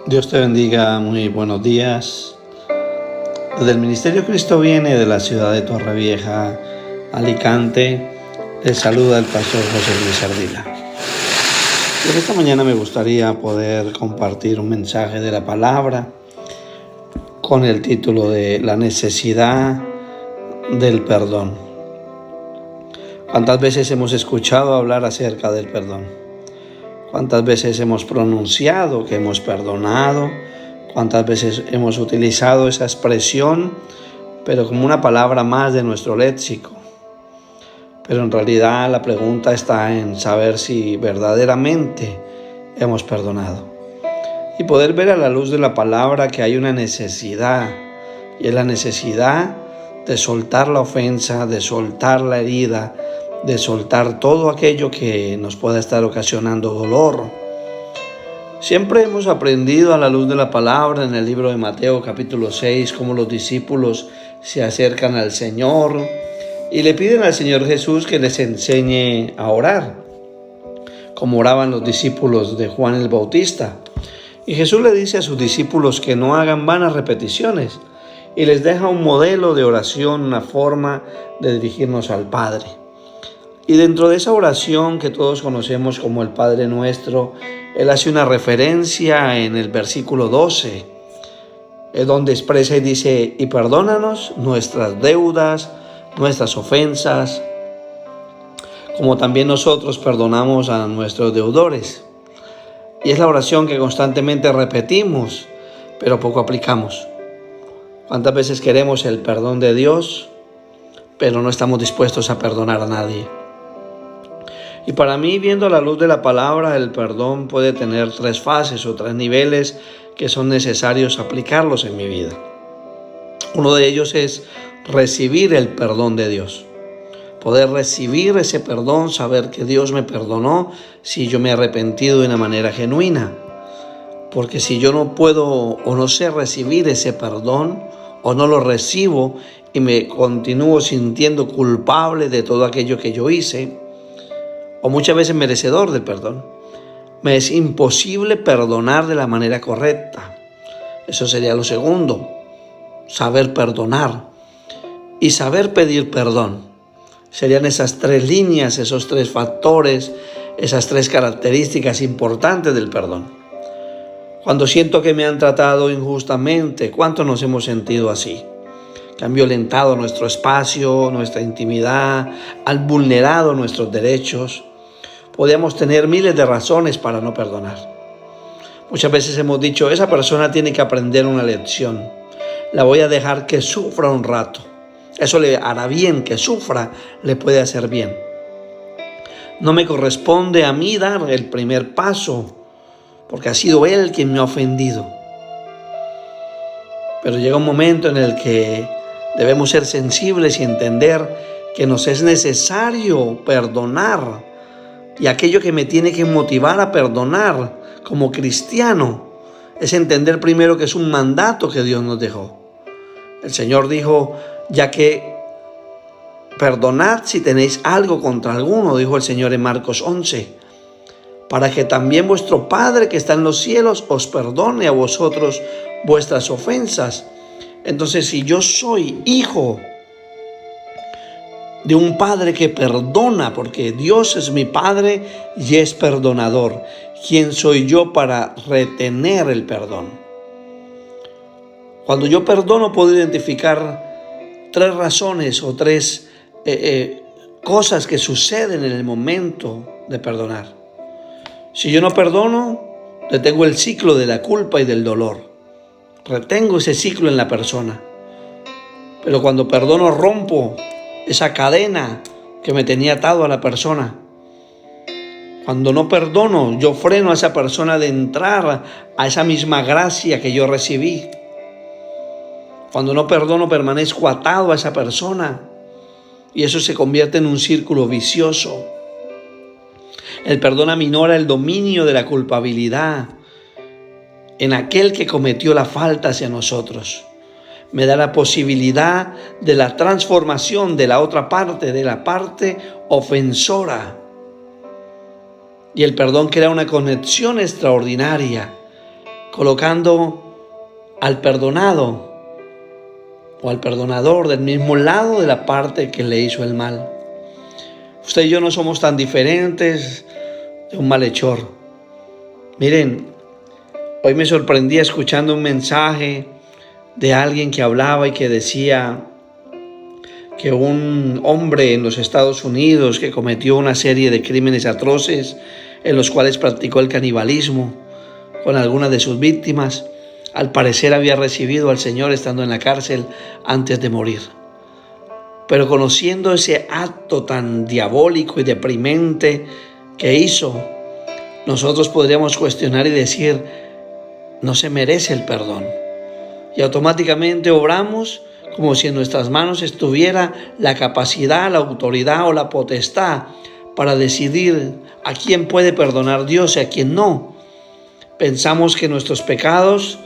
Dios te bendiga, muy buenos días. Desde el Ministerio Cristo Viene de la ciudad de Torrevieja, Alicante, les saluda el pastor José Luis Ardila. En esta mañana me gustaría poder compartir un mensaje de la palabra con el título de La necesidad del perdón. ¿Cuántas veces hemos escuchado hablar acerca del perdón? ¿Cuántas veces hemos pronunciado que hemos perdonado? ¿Cuántas veces hemos utilizado esa expresión, pero como una palabra más de nuestro léxico? Pero en realidad la pregunta está en saber si verdaderamente hemos perdonado. Y poder ver a la luz de la palabra que hay una necesidad, y es la necesidad de soltar la ofensa, de soltar la herida, de soltar todo aquello que nos pueda estar ocasionando dolor. Siempre hemos aprendido a la luz de la palabra en el libro de Mateo capítulo 6 cómo los discípulos se acercan al Señor y le piden al Señor Jesús que les enseñe a orar, como oraban los discípulos de Juan el Bautista. Y Jesús le dice a sus discípulos que no hagan vanas repeticiones y les deja un modelo de oración, una forma de dirigirnos al Padre. Y dentro de esa oración que todos conocemos como el Padre Nuestro, Él hace una referencia en el versículo 12, donde expresa y dice: y perdónanos nuestras deudas, nuestras ofensas, como también nosotros perdonamos a nuestros deudores. Y es la oración que constantemente repetimos, pero poco aplicamos. ¿Cuántas veces queremos el perdón de Dios, pero no estamos dispuestos a perdonar a nadie? Y para mí, viendo la luz de la palabra, el perdón puede tener 3 fases o 3 niveles que son necesarios aplicarlos en mi vida. Uno de ellos es recibir el perdón de Dios. Poder recibir ese perdón, saber que Dios me perdonó si yo me he arrepentido de una manera genuina. Porque si yo no puedo o no sé recibir ese perdón o no lo recibo y me continúo sintiendo culpable de todo aquello que yo hice, o muchas veces merecedor del perdón, me es imposible perdonar de la manera correcta. Eso sería lo segundo, saber perdonar y saber pedir perdón. Serían esas 3 líneas, esos 3 factores, esas 3 características importantes del perdón. Cuando siento que me han tratado injustamente, ¿cuánto nos hemos sentido así? Que han violentado nuestro espacio, nuestra intimidad, han vulnerado nuestros derechos. Podemos tener miles de razones para no perdonar. Muchas veces hemos dicho: esa persona tiene que aprender una lección. La voy a dejar que sufra un rato. Eso le hará bien, que sufra, le puede hacer bien. No me corresponde a mí dar el primer paso, porque ha sido él quien me ha ofendido. Pero llega un momento en el que debemos ser sensibles y entender que nos es necesario perdonar. Y aquello que me tiene que motivar a perdonar como cristiano es entender primero que es un mandato que Dios nos dejó. El Señor dijo: ya que perdonad si tenéis algo contra alguno, dijo el Señor en Marcos 11, para que también vuestro Padre que está en los cielos os perdone a vosotros vuestras ofensas. Entonces, si yo soy hijo de un Padre que perdona, porque Dios es mi Padre y es perdonador, ¿quién soy yo para retener el perdón? Cuando yo perdono, puedo identificar 3 razones o 3 cosas que suceden en el momento de perdonar. Si yo no perdono, detengo el ciclo de la culpa y del dolor. Retengo ese ciclo en la persona. Pero cuando perdono, rompo esa cadena que me tenía atado a la persona. Cuando no perdono, yo freno a esa persona de entrar a esa misma gracia que yo recibí. Cuando no perdono, permanezco atado a esa persona y eso se convierte en un círculo vicioso. El perdón aminora el dominio de la culpabilidad en aquel que cometió la falta hacia nosotros. Me da la posibilidad de la transformación de la otra parte, de la parte ofensora. Y el perdón crea una conexión extraordinaria colocando al perdonado o al perdonador del mismo lado de la parte que le hizo el mal. Usted y yo no somos tan diferentes de un malhechor. Miren, hoy me sorprendí escuchando un mensaje de alguien que hablaba y que decía que un hombre en los Estados Unidos que cometió una serie de crímenes atroces en los cuales practicó el canibalismo con algunas de sus víctimas, al parecer había recibido al Señor estando en la cárcel antes de morir. Pero conociendo ese acto tan diabólico y deprimente que hizo, nosotros podríamos cuestionar y decir, no se merece el perdón. Y automáticamente obramos como si en nuestras manos estuviera la capacidad, la autoridad o la potestad para decidir a quién puede perdonar Dios y a quién no. Pensamos que nuestros pecados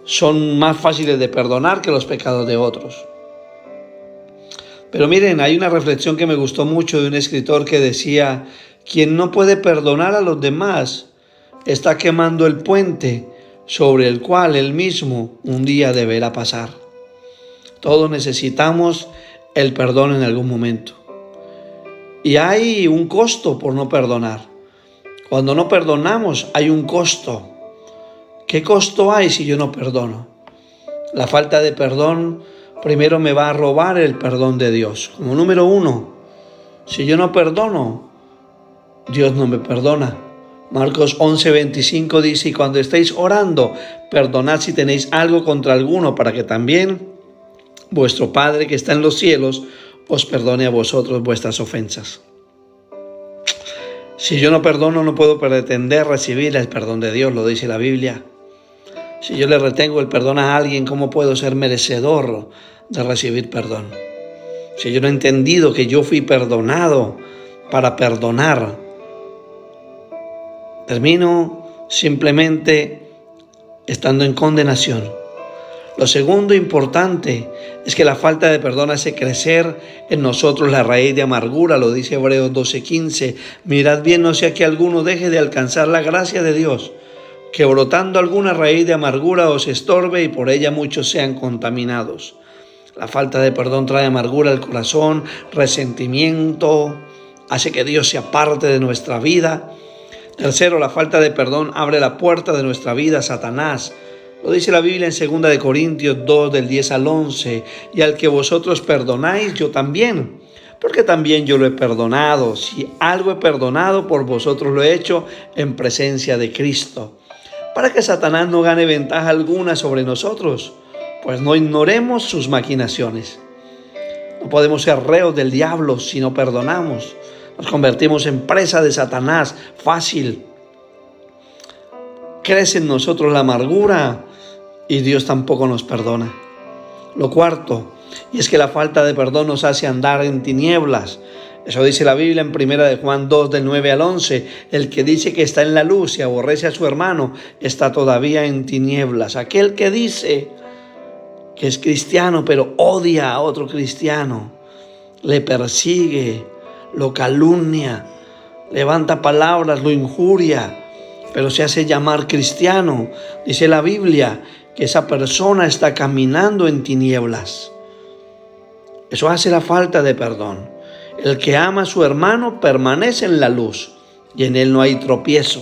son más fáciles de perdonar que los pecados de otros. Pero miren, hay una reflexión que me gustó mucho de un escritor que decía, quien no puede perdonar a los demás está quemando el puente sobre el cual él mismo un día deberá pasar. Todos necesitamos el perdón en algún momento. Y hay un costo por no perdonar. Cuando no perdonamos hay un costo. ¿Qué costo hay si yo no perdono? La falta de perdón primero me va a robar el perdón de Dios. Como número uno, si yo no perdono, Dios no me perdona. Marcos 11:25 dice, y cuando estéis orando, perdonad si tenéis algo contra alguno, para que también vuestro Padre que está en los cielos os perdone a vosotros vuestras ofensas. Si yo no perdono, no puedo pretender recibir el perdón de Dios, lo dice la Biblia. Si yo le retengo el perdón a alguien, ¿cómo puedo ser merecedor de recibir perdón? Si yo no he entendido que yo fui perdonado para perdonar, termino simplemente estando en condenación. Lo segundo importante es que la falta de perdón hace crecer en nosotros la raíz de amargura, lo dice Hebreos 12:15. Mirad bien, no sea que alguno deje de alcanzar la gracia de Dios, que brotando alguna raíz de amargura os estorbe y por ella muchos sean contaminados. La falta de perdón trae amargura al corazón, resentimiento, hace que Dios se aparte de nuestra vida. Tercero, la falta de perdón abre la puerta de nuestra vida a Satanás. Lo dice la Biblia en 2 Corintios 2, del 10 al 11. Y al que vosotros perdonáis, yo también, porque también yo lo he perdonado. Si algo he perdonado, por vosotros lo he hecho en presencia de Cristo, para que Satanás no gane ventaja alguna sobre nosotros, pues no ignoremos sus maquinaciones. No podemos ser reos del diablo si no perdonamos. Nos convertimos en presa de Satanás fácil. Crece en nosotros la amargura y Dios tampoco nos perdona. Lo cuarto, y es que la falta de perdón nos hace andar en tinieblas. Eso dice la Biblia en 1 Juan 2, del 9 al 11. El que dice que está en la luz y aborrece a su hermano está todavía en tinieblas. Aquel que dice que es cristiano pero odia a otro cristiano, le persigue, lo calumnia, levanta palabras, lo injuria, pero se hace llamar cristiano. Dice la Biblia que esa persona está caminando en tinieblas. Eso hace la falta de perdón. El que ama a su hermano permanece en la luz y en él no hay tropiezo.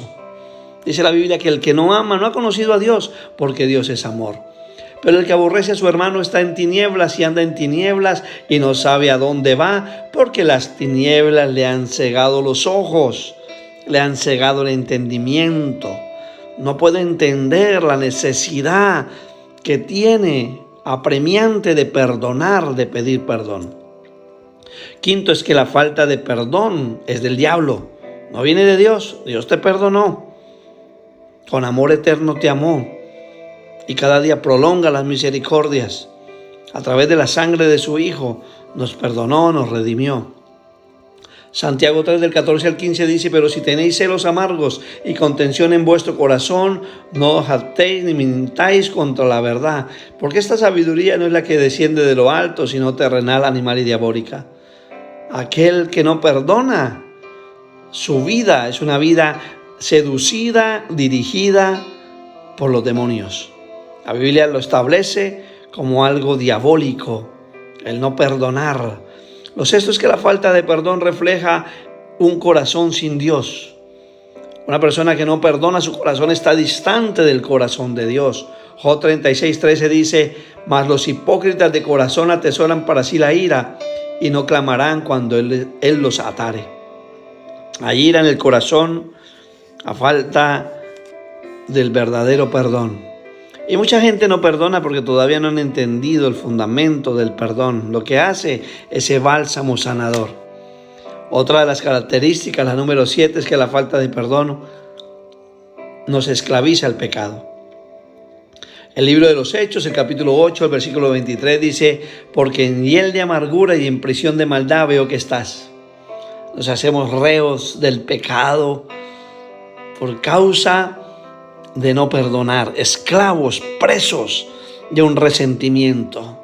Dice la Biblia que el que no ama no ha conocido a Dios, porque Dios es amor. Pero el que aborrece a su hermano está en tinieblas y anda en tinieblas y no sabe a dónde va, porque las tinieblas le han cegado los ojos, le han cegado el entendimiento. No puede entender la necesidad que tiene apremiante de perdonar, de pedir perdón. Quinto es que la falta de perdón es del diablo, no viene de Dios. Dios te perdonó, con amor eterno te amó y cada día prolonga las misericordias. A través de la sangre de su Hijo nos perdonó, nos redimió. Santiago 3, del 14 al 15 dice, pero si tenéis celos amargos y contención en vuestro corazón, no os jactéis ni mintáis contra la verdad, porque esta sabiduría no es la que desciende de lo alto, sino terrenal, animal y diabólica. Aquel que no perdona, su vida es una vida seducida, dirigida por los demonios. La Biblia lo establece como algo diabólico, el no perdonar. Lo sexto es que la falta de perdón refleja un corazón sin Dios. Una persona que no perdona, su corazón está distante del corazón de Dios. Job 36:13 dice: mas los hipócritas de corazón atesoran para sí la ira y no clamarán cuando Él los atare. Hay ira en el corazón a falta del verdadero perdón. Y mucha gente no perdona porque todavía no han entendido el fundamento del perdón, lo que hace ese bálsamo sanador. Otra de las características, la número 7, es que la falta de perdón nos esclaviza al pecado. El libro de los Hechos, el capítulo 8, el versículo 23 dice: porque en hiel de amargura y en prisión de maldad veo que estás. Nos hacemos reos del pecado por causa de no perdonar, esclavos, presos de un resentimiento.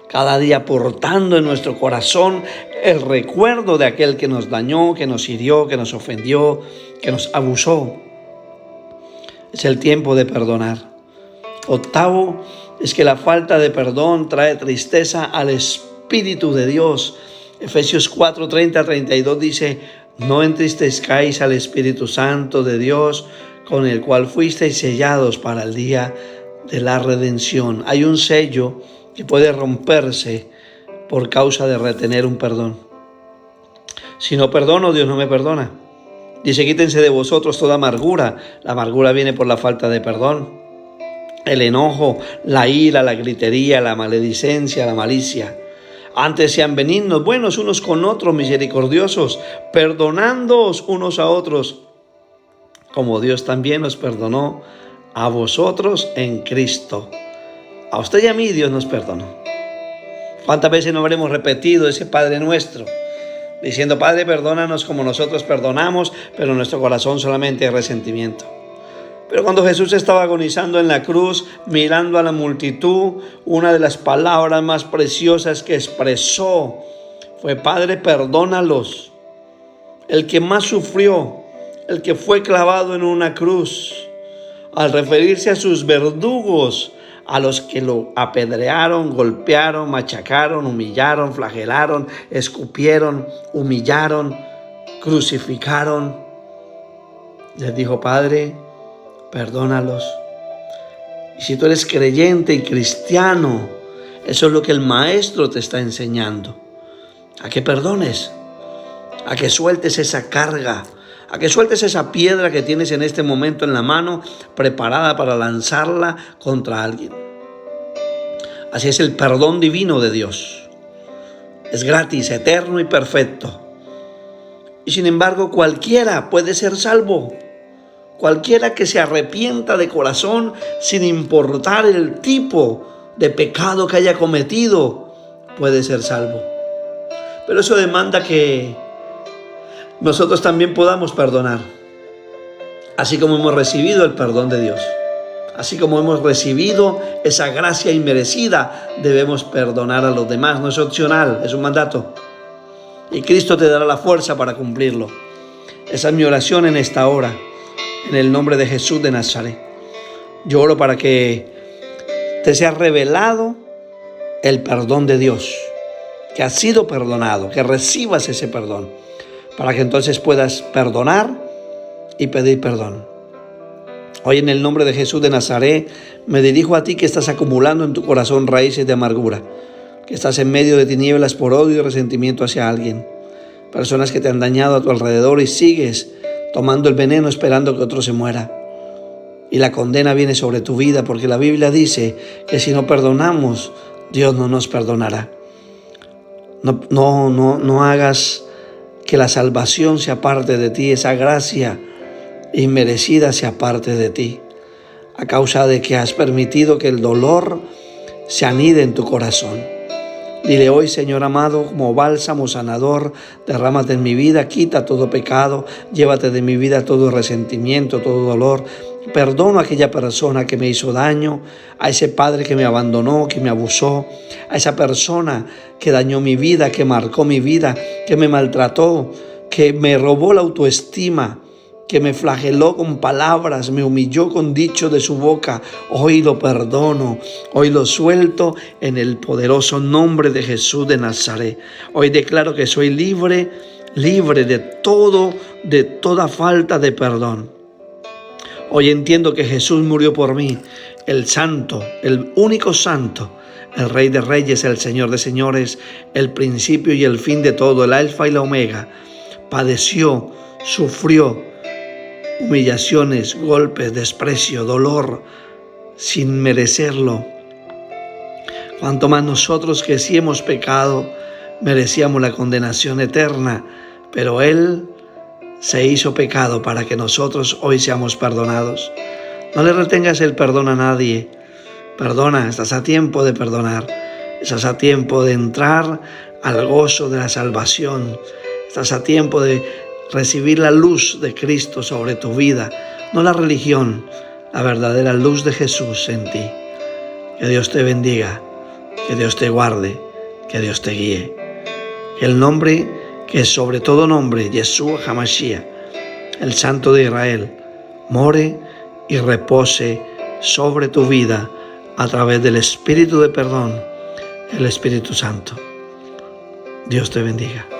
Cada día portando en nuestro corazón el recuerdo de aquel que nos dañó, que nos hirió, que nos ofendió, que nos abusó. Es el tiempo de perdonar. Octavo es que la falta de perdón trae tristeza al Espíritu de Dios. Efesios 4:30-32 dice: no entristezcáis al Espíritu Santo de Dios, con el cual fuisteis sellados para el día de la redención. Hay un sello que puede romperse por causa de retener un perdón. Si no perdono, Dios no me perdona. Dice: quítense de vosotros toda amargura. La amargura viene por la falta de perdón. El enojo, la ira, la gritería, la maledicencia, la malicia. Antes sean benignos, buenos unos con otros, misericordiosos, perdonándoos unos a otros, como Dios también os perdonó a vosotros en Cristo. A usted y a mí Dios nos perdonó. ¿Cuántas veces no habremos repetido ese Padre nuestro? Diciendo: Padre, perdónanos como nosotros perdonamos, pero en nuestro corazón solamente hay resentimiento. Pero cuando Jesús estaba agonizando en la cruz, mirando a la multitud, una de las palabras más preciosas que expresó fue: Padre, perdónalos. El que más sufrió, el que fue clavado en una cruz, al referirse a sus verdugos, a los que lo apedrearon, golpearon, machacaron, humillaron, flagelaron, escupieron, humillaron, crucificaron, les dijo: Padre, perdónalos. Y si tú eres creyente y cristiano, eso es lo que el Maestro te está enseñando: a que perdones, a que sueltes esa carga, a que sueltes esa piedra que tienes en este momento en la mano, preparada para lanzarla contra alguien. Así es el perdón divino de Dios. Es gratis, eterno y perfecto. Y sin embargo, cualquiera puede ser salvo. Cualquiera que se arrepienta de corazón, sin importar el tipo de pecado que haya cometido, puede ser salvo. Pero eso demanda que nosotros también podamos perdonar. Así como hemos recibido el perdón de Dios, así como hemos recibido esa gracia inmerecida, debemos perdonar a los demás. No es opcional, es un mandato. Y Cristo te dará la fuerza para cumplirlo. Esa es mi oración en esta hora. En el nombre de Jesús de Nazaret, yo oro para que te sea revelado el perdón de Dios, que has sido perdonado, que recibas ese perdón, para que entonces puedas perdonar y pedir perdón. Hoy, en el nombre de Jesús de Nazaret, me dirijo a ti que estás acumulando en tu corazón raíces de amargura, que estás en medio de tinieblas por odio y resentimiento hacia alguien, personas que te han dañado a tu alrededor y sigues tomando el veneno esperando que otro se muera. Y la condena viene sobre tu vida, porque la Biblia dice que si no perdonamos, Dios no nos perdonará. No hagas que la salvación sea parte de ti, esa gracia inmerecida sea parte de ti, a causa de que has permitido que el dolor se anide en tu corazón. Dile hoy: Señor amado, como bálsamo sanador, derrámate en mi vida, quita todo pecado, llévate de mi vida todo resentimiento, todo dolor. Perdono a aquella persona que me hizo daño, a ese padre que me abandonó, que me abusó, a esa persona que dañó mi vida, que marcó mi vida, que me maltrató, que me robó la autoestima, que me flageló con palabras, me humilló con dicho de su boca, hoy lo perdono, hoy lo suelto en el poderoso nombre de Jesús de Nazaret. Hoy declaro que soy libre de toda falta de perdón. Hoy entiendo que Jesús murió por mí, el santo, el único santo, el Rey de Reyes, el Señor de Señores, el principio y el fin de todo, el Alfa y la Omega. Padeció, sufrió humillaciones, golpes, desprecio, dolor, sin merecerlo. Cuanto más nosotros que sí hemos pecado, merecíamos la condenación eterna, pero Él se hizo pecado para que nosotros hoy seamos perdonados. No le retengas el perdón a nadie. Perdona, estás a tiempo de perdonar. Estás a tiempo de entrar al gozo de la salvación. Estás a tiempo de recibir la luz de Cristo sobre tu vida, no la religión, la verdadera luz de Jesús en ti. Que Dios te bendiga, que Dios te guarde, que Dios te guíe. Que el nombre que es sobre todo nombre, Yeshua HaMashiach, el Santo de Israel, more y repose sobre tu vida a través del Espíritu de perdón, el Espíritu Santo. Dios te bendiga.